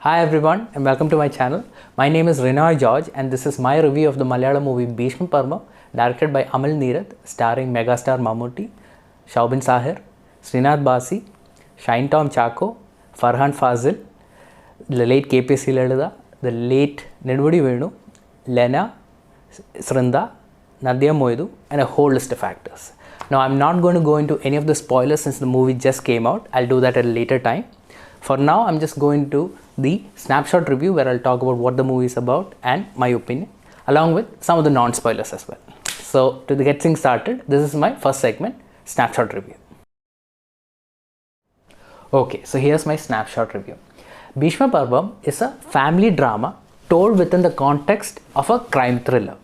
Hi everyone and welcome to my channel. My name is Rinoy George and this is my review of the Malayalam movie Bheeshma Parvam, directed by Amal Neerad, starring megastar Mammootty, Shaubin Sahir, Srinath Basi, Shine Tom Chako, Farhan Fazil, the late KPC Lalida, the late Nedvudi Venu, Lena, Srinda, Nadia Moidu and a whole list of actors. Now I'm not going to go into any of the spoilers since the movie just came out. I'll do that at a later time. For now, I'm just going to the snapshot review where I'll talk about what the movie is about and my opinion, along with some of the non-spoilers as well. So to get things started, this is my first segment, snapshot review. Okay, so here's my snapshot review. Bheeshma Parvam is a family drama told within the context of a crime thriller.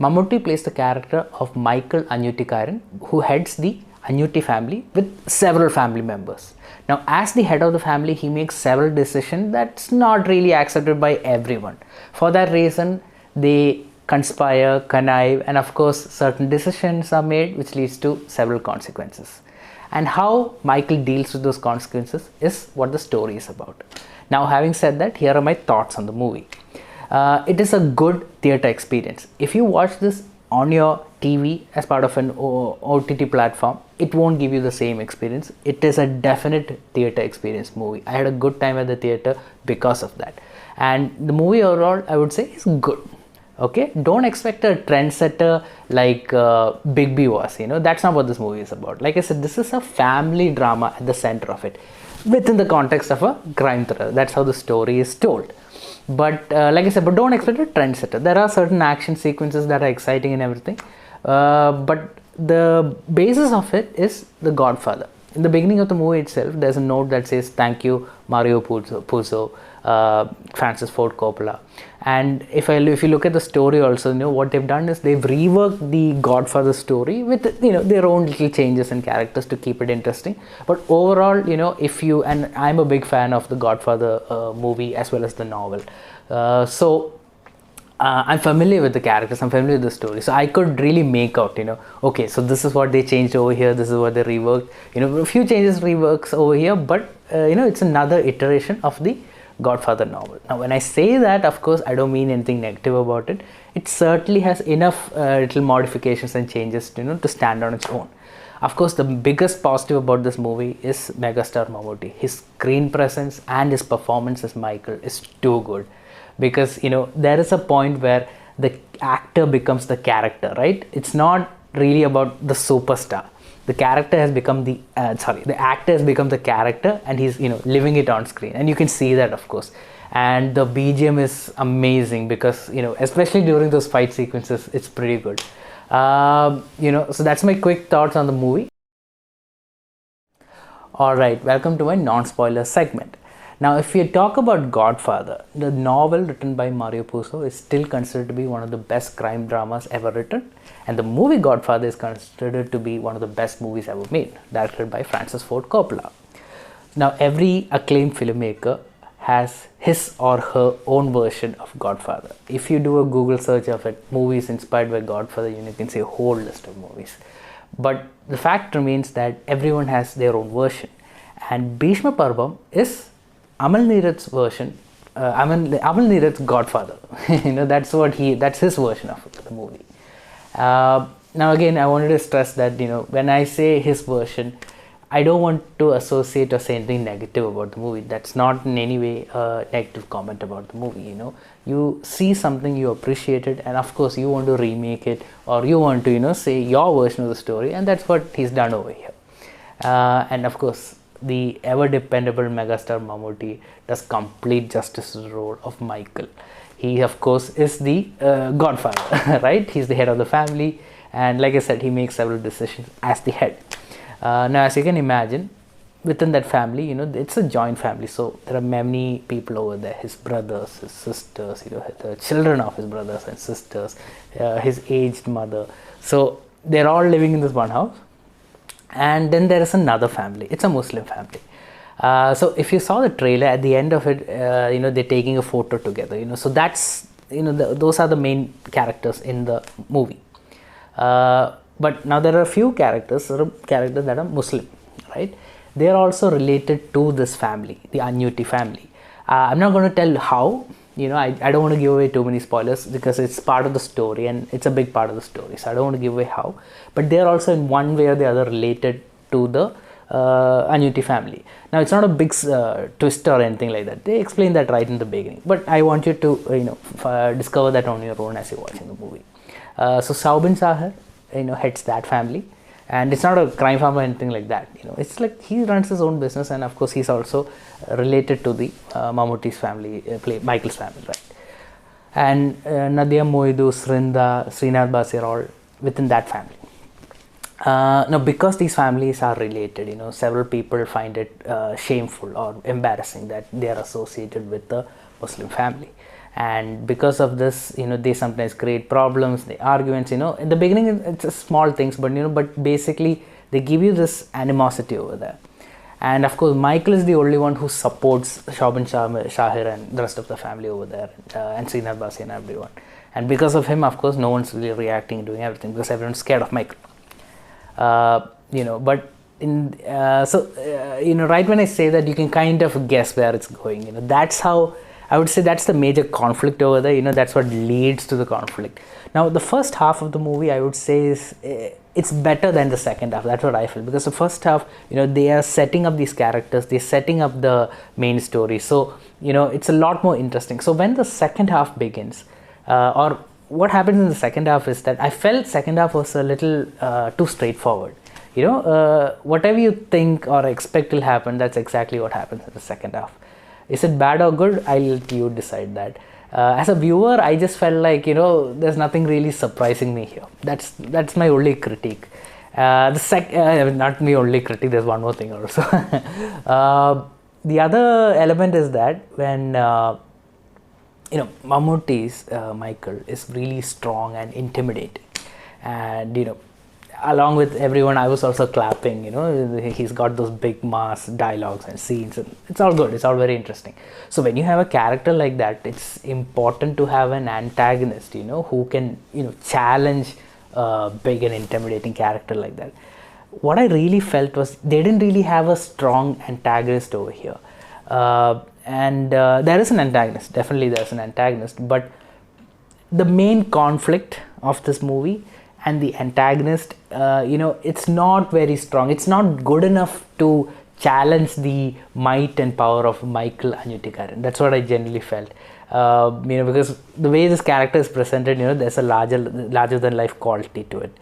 Mammootty plays the character of Michael Anyuttikaran, who heads the Anyutti family with several family members. Now, as the head of the family, he makes several decisions that's not really accepted by everyone. For that reason, they conspire, connive, and of course, certain decisions are made which leads to several consequences. And how Michael deals with those consequences is what the story is about. Now, having said that, here are my thoughts on the movie. It is a good theatre experience. If you watch this on your TV as part of an OTT platform, it won't give you the same experience. It is a definite theatre experience movie. I had a good time at the theatre because of that. And the movie overall, I would say, is good. Okay, don't expect a trendsetter like Big B was. That's not what this movie is about. Like I said, this is a family drama at the center of it, within the context of a crime thriller. That's how the story is told. But like I said, but don't expect a trendsetter. There are certain action sequences that are exciting and everything. But the basis of it is The Godfather. In the beginning of the movie itself, there's a note that says, "Thank you, Mario Puzo, Francis Ford Coppola." And if you look at the story also, what they've done is they've reworked the Godfather story with their own little changes and characters to keep it interesting. But overall, and I'm a big fan of the Godfather movie as well as the novel. I'm familiar with the characters, I'm familiar with the story, so I could really make out, okay, so this is what they changed over here, this is what they reworked, a few changes, reworks over here, but it's another iteration of the Godfather novel. Now, when I say that, of course, I don't mean anything negative about it. It certainly has enough little modifications and changes, to stand on its own. Of course, the biggest positive about this movie is megastar Mammootty. His screen presence and his performance as Michael is too good. Because there is a point where the actor becomes the character, right? It's not really about the superstar. The character has become the actor has become the character, and he's living it on screen, and you can see that, of course. And the BGM is amazing because especially during those fight sequences, it's pretty good. So that's my quick thoughts on the movie. All right, welcome to my non-spoiler segment. Now, if we talk about Godfather, the novel written by Mario Puzo is still considered to be one of the best crime dramas ever written. And the movie Godfather is considered to be one of the best movies ever made, directed by Francis Ford Coppola. Now, every acclaimed filmmaker has his or her own version of Godfather. If you do a Google search of it, movies inspired by Godfather, you can see a whole list of movies. But the fact remains that everyone has their own version. And Bheeshma Parvam is Amal Neerad's version, Amal Neerad's Godfather. That's his version of the movie. Now again, I wanted to stress that, when I say his version, I don't want to associate or say anything negative about the movie. That's not in any way a negative comment about the movie, You see something, you appreciate it, and of course you want to remake it, or you want to, say your version of the story, and that's what he's done over here. And of course, the ever dependable megastar Mammootty does complete justice to the role of Michael. He, of course, is the Godfather, right? He's the head of the family, and like I said, he makes several decisions as the head. Now, as you can imagine, within that family, it's a joint family, so there are many people over there, his brothers, his sisters, the children of his brothers and sisters, his aged mother. So they're all living in this one house. And then there is another family. It's a Muslim family. So if you saw the trailer, at the end of it, they're taking a photo together. So that's those are the main characters in the movie. But now there are a few characters that are Muslim, right? They are also related to this family, the Anyutti family. I'm not going to tell how. I don't want to give away too many spoilers because it's part of the story and it's a big part of the story. So I don't want to give away how. But they're also in one way or the other related to the Annuity family. Now it's not a big twist or anything like that. They explain that right in the beginning. But I want you to discover that on your own as you're watching the movie. So Saubin Sahar, heads that family. And it's not a crime family or anything like that. It's like he runs his own business, and of course he's also related to the Mammootty's family, Michael's family, right? And Nadia, Moidu, Srinath Basi are all within that family. Now, because these families are related, several people find it shameful or embarrassing that they are associated with the Muslim family. And because of this, they sometimes create problems, the arguments. In the beginning it's just small things, but basically they give you this animosity over there. And of course Michael is the only one who supports Saubin Shahir and the rest of the family over there, and Srinath Basi and everyone. And because of him, of course, no one's really reacting, doing everything, because everyone's scared of Michael. But right when I say that, you can kind of guess where it's going. That's how I would say that's the major conflict over there. That's what leads to the conflict. Now, the first half of the movie, I would say, is it's better than the second half. That's what I feel, because the first half, they are setting up these characters, they're setting up the main story. So, it's a lot more interesting. So when the second half begins, or what happens in the second half is that I felt second half was a little too straightforward. Whatever you think or expect will happen, that's exactly what happens in the second half. Is it bad or good? I'll let you decide that. As a viewer, I just felt like, there's nothing really surprising me here. That's my only critique. Not my only critique, there's one more thing also. The other element is that when, Mammootty's Michael is really strong and intimidating. And, along with everyone, I was also clapping. He's got those big mass dialogues and scenes, and it's all good, it's all very interesting. So when you have a character like that, it's important to have an antagonist, who can challenge a big and intimidating character like that. What I really felt was they didn't really have a strong antagonist over here, and there is an antagonist, definitely there's an antagonist, but the main conflict of this movie and the antagonist, it's not very strong. It's not good enough to challenge the might and power of Michael Anyutikaran. That's what I generally felt. Because the way this character is presented, there's a larger than life quality to it,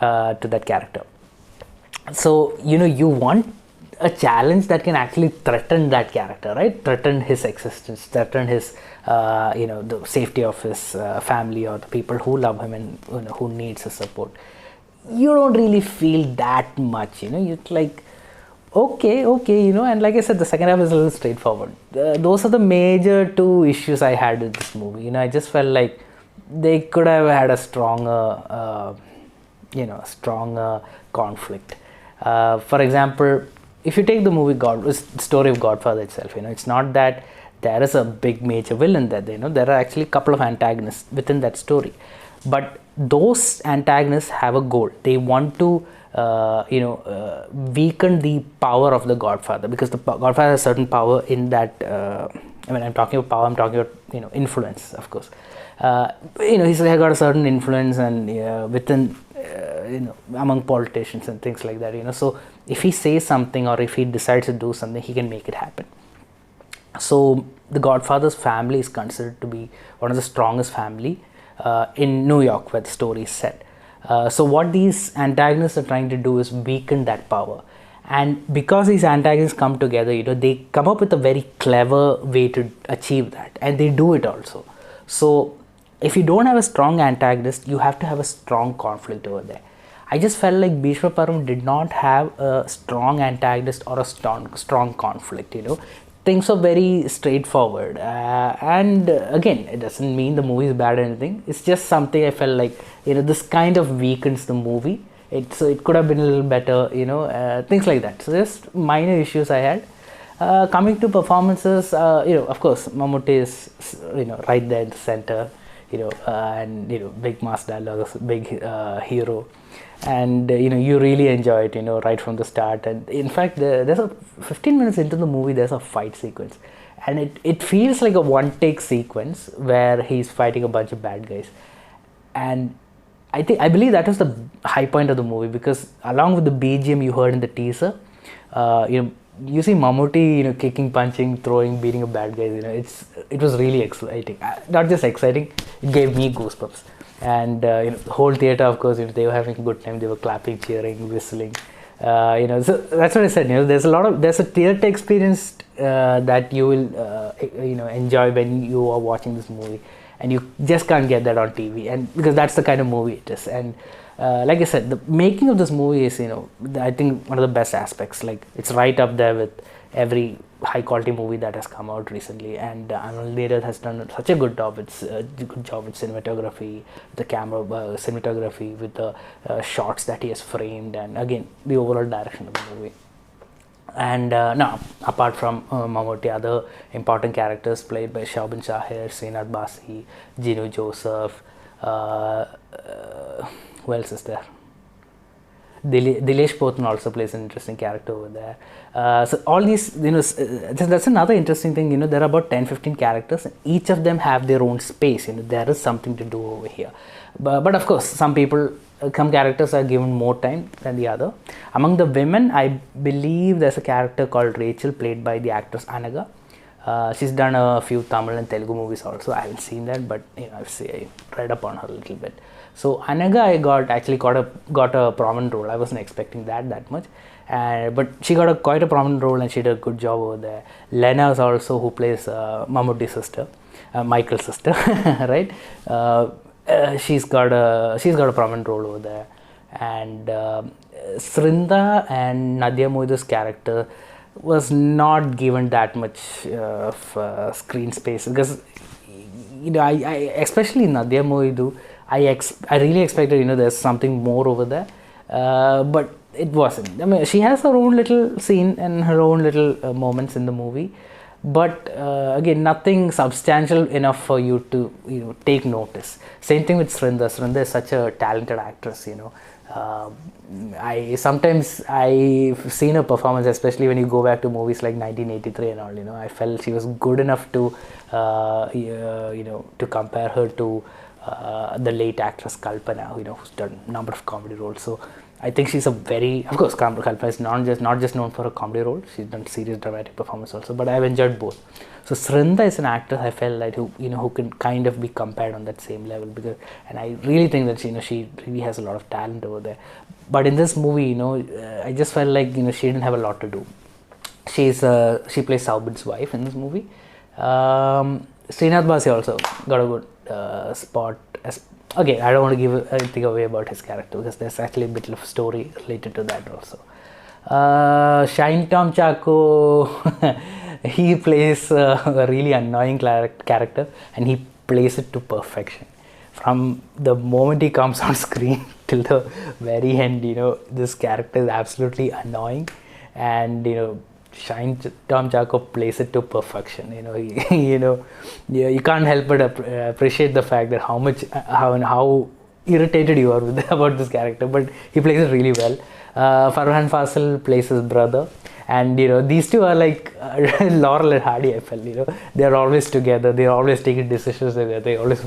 to that character. So, you want a challenge that can actually threaten that character, right? Threaten his existence, threaten his, the safety of his family or the people who love him and who needs his support. You don't really feel that much, you're like, okay, and like I said, the second half is a little straightforward. Those are the major two issues I had with this movie. I just felt like they could have had a stronger, conflict. For example, if you take the movie story of Godfather itself, it's not that there is a big major villain there. There are actually a couple of antagonists within that story, but those antagonists have a goal. They want to weaken the power of the Godfather, because the Godfather has certain power in that. When I'm talking about power, I'm talking about influence, of course. He's got a certain influence and within among politicians and things like that. So if he says something or if he decides to do something, he can make it happen. So the Godfather's family is considered to be one of the strongest family in New York, where the story is set. So what these antagonists are trying to do is weaken that power. And because these antagonists come together, they come up with a very clever way to achieve that, and they do it also. So if you don't have a strong antagonist, you have to have a strong conflict over there. I just felt like Bheeshma Parvam did not have a strong antagonist or a strong conflict. Things are very straightforward, and again, it doesn't mean the movie is bad or anything. It's just something I felt like this kind of weakens the movie. So it could have been a little better, things like that. So just minor issues I had. Coming to performances, of course, Mammootty is right there in the center, and big mass dialogues, big hero, and you really enjoy it, right from the start. And in fact, there's a 15 minutes into the movie, there's a fight sequence, and it feels like a one take sequence where he's fighting a bunch of bad guys. And I believe that was the high point of the movie, because along with the BGM you heard in the teaser, you see Mammootty, kicking, punching, throwing, beating up bad guys. It was really exciting. Not just exciting, it gave me goosebumps. And the whole theater, of course, they were having a good time. They were clapping, cheering, whistling. So that's what I said. There's a theater experience that you will enjoy when you are watching this movie, and you just can't get that on TV. And because that's the kind of movie it is. And like I said, the making of this movie is, I think one of the best aspects. Like, it's right up there with every high quality movie that has come out recently. And Amal Neerad has done such a good job. It's a good job with cinematography, the camera cinematography, with the shots that he has framed, and again the overall direction of the movie. And now, apart from Mammootty, other important characters played by Shobhan Shahir, Srinath Basi, Jinu Joseph, who else is there? Dilesh Pothan also plays an interesting character over there. So all these, that's another interesting thing. There are about 10-15 characters, and each of them have their own space. There is something to do over here. But of course, some characters are given more time than the other. Among the women, I believe there's a character called Rachel, played by the actress Anaga. She's done a few Tamil and Telugu movies also. I haven't seen that, but I read up on her a little bit. So Anaga, got a prominent role. I wasn't expecting that much, but she got quite a prominent role, and she did a good job over there. Lena is also, who plays Mammootty's sister, Michael's sister, right? She's got a prominent role over there. And Srinda and Nadia Moidu's character was not given that much of screen space, because I especially Nadia Moidu, I really expected there's something more over there, but it wasn't. I mean, she has her own little scene and her own little moments in the movie, but again, nothing substantial enough for you to take notice. Same thing with Srinda. Srinda is such a talented actress. I've seen her performance, especially when you go back to movies like 1983 and all. I felt she was good enough to to compare her to the late actress Kalpana, who's done a number of comedy roles. So I think she's of course, Kalpana is not just known for her comedy role. She's done serious dramatic performance also, but I've enjoyed both. So Srinda is an actor I felt like who can kind of be compared on that same level, and I really think that she really has a lot of talent over there. But in this movie, I just felt like she didn't have a lot to do. She plays Saubin's wife in this movie. Srinath Basi also got a good spot. Okay, I don't want to give anything away about his character, because there's actually a bit of story related to that also. Shine Tom Chacko, he plays a really annoying character, and he plays it to perfection. From the moment he comes on screen till the very end, this character is absolutely annoying, and Shine Tom Chacko plays it to perfection. You can't help but appreciate the fact that how irritated you are about this character, but he plays it really well. Farhan Fasil plays his brother, and these two are like Laurel and Hardy. I felt they're always together. They're always taking decisions together. They always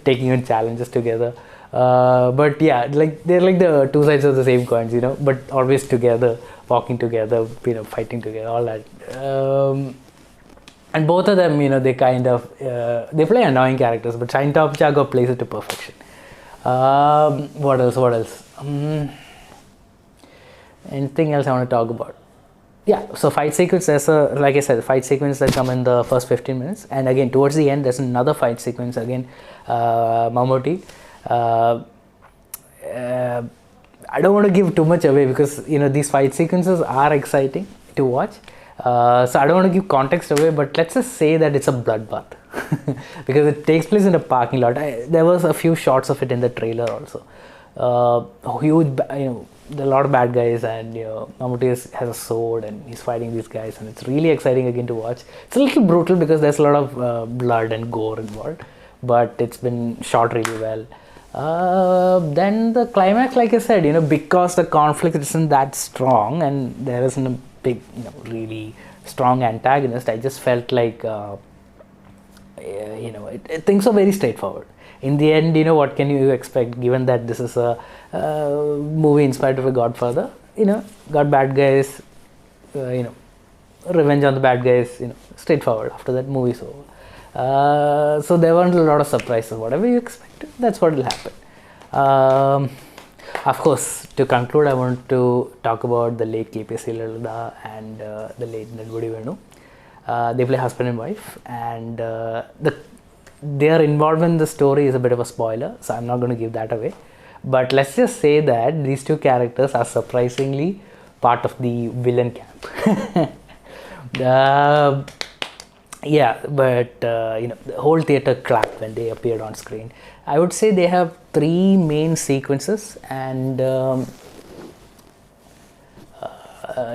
taking on challenges together. But yeah, like they're like the two sides of the same coins, but always together, walking together, fighting together, all that. And both of them, they kind of they play annoying characters, but Shine Tom Chacko plays it to perfection. What else? Anything else I want to talk about? Yeah, so fight sequence, like I said, fight sequence that come in the first 15 minutes, and again towards the end there's another fight sequence again. Mammootty. I don't want to give too much away, because these fight sequences are exciting to watch. So I don't want to give context away, but let's just say that it's a bloodbath because it takes place in a parking lot. There was a few shots of it in the trailer also. Huge, there are a lot of bad guys, and Mammootty has a sword and he's fighting these guys, and it's really exciting again to watch. It's a little brutal because there's a lot of blood and gore involved, but it's been shot really well. Then the climax, like I said, because the conflict isn't that strong and there isn't a big, really strong antagonist, I just felt like things are very straightforward. In the end, what can you expect, given that this is a movie inspired of a Godfather? Got bad guys, revenge on the bad guys, straightforward. After that, movie's over. So there weren't a lot of surprises. Whatever you expected, that's what will happen. Of course, to conclude, I want to talk about the late KPC Lalada and the late Nedbudi Venu. They play husband and wife, and their involvement in the story is a bit of a spoiler, so I'm not going to give that away. But let's just say that these two characters are surprisingly part of the villain camp. Yeah, but the whole theater clapped when they appeared on screen. I would say they have 3 main sequences, and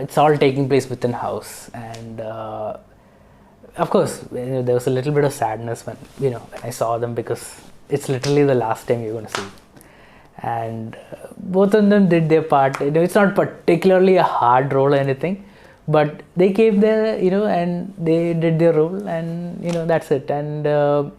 it's all taking place within house. And of course, there was a little bit of sadness when when I saw them, because it's literally the last time you're going to see them. And both of them did their part. It's not particularly a hard role or anything, but they gave their and they did their role, and that's it. And there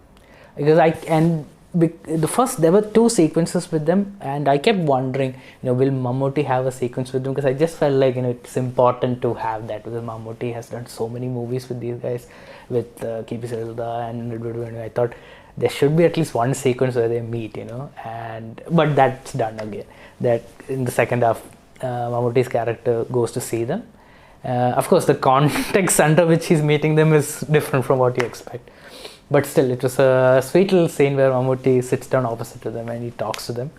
were 2 sequences with them, and I kept wondering, will Mammootty have a sequence with them? Because I just felt like it's important to have that, because Mammootty has done so many movies with these guys, with KP Sarada and I thought there should be at least one sequence where they meet, but that's done again. That in the second half, Mammootty's character goes to see them. Of course, the context under which he's meeting them is different from what you expect. But still, it was a sweet little scene where Mammootty sits down opposite to them and he talks to them.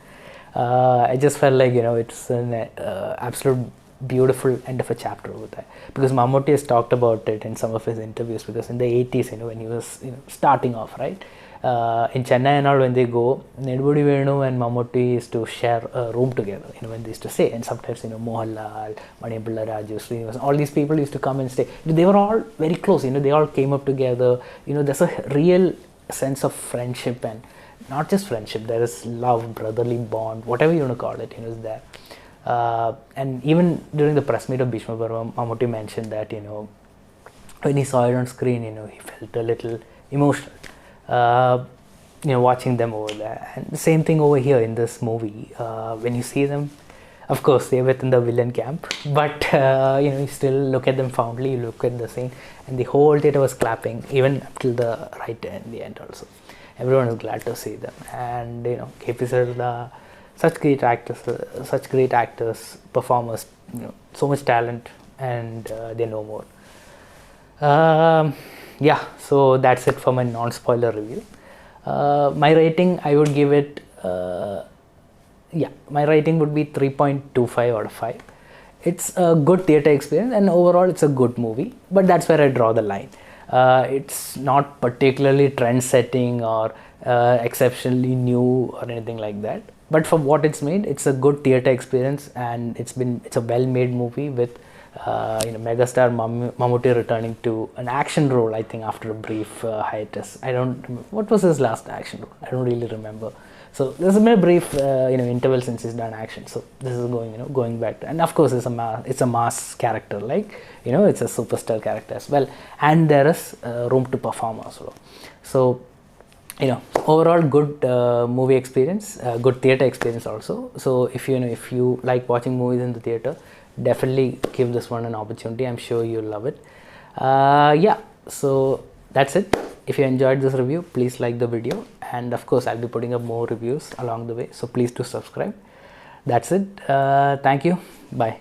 I just felt like, it's an absolute beautiful end of a chapter over there. Because Mammootty has talked about it in some of his interviews, because in the 80s, when he was starting off, right? In Chennai and all, when they go, Nedbudi Venu and Mammootty used to share a room together, when they used to stay. And sometimes, Mohanlal, Manipula, Raju, Srinivas, all these people used to come and stay. They were all very close, they all came up together. There's a real sense of friendship, and not just friendship, there is love, brotherly bond, whatever you want to call it, is there. And even during the press meet of Bheeshma Parvam, Mammootty mentioned that, when he saw it on screen, he felt a little emotional. Watching them over there. And the same thing over here in this movie. When you see them, of course, they're within the villain camp, but you still look at them fondly, you look at the scene, and the whole theater was clapping, even up till the right end, the end also. Everyone was glad to see them. And KP Sarada, such great actors, performers, so much talent, and they know more. Yeah, so that's it for my non-spoiler review. My rating, I would give it, my rating would be 3.25 out of 5. It's a good theatre experience, and overall it's a good movie, but that's where I draw the line. It's not particularly trend-setting or exceptionally new or anything like that, but for what it's made, it's a good theatre experience, and it's a well-made movie with megastar Mammootty returning to an action role, I think, after a brief hiatus. I don't remember. What was his last action role? I don't really remember. So there's been a brief interval since he's done action. So this is going back to, and of course it's a mass character, like it's a superstar character as well, and there is room to perform also. So overall good movie experience, good theater experience also. So if you like watching movies in the theater, definitely give this one an opportunity. I'm sure you'll love it. So that's it. If you enjoyed this review, please like the video, and of course I'll be putting up more reviews along the way, so please do subscribe. That's it. Thank you. Bye.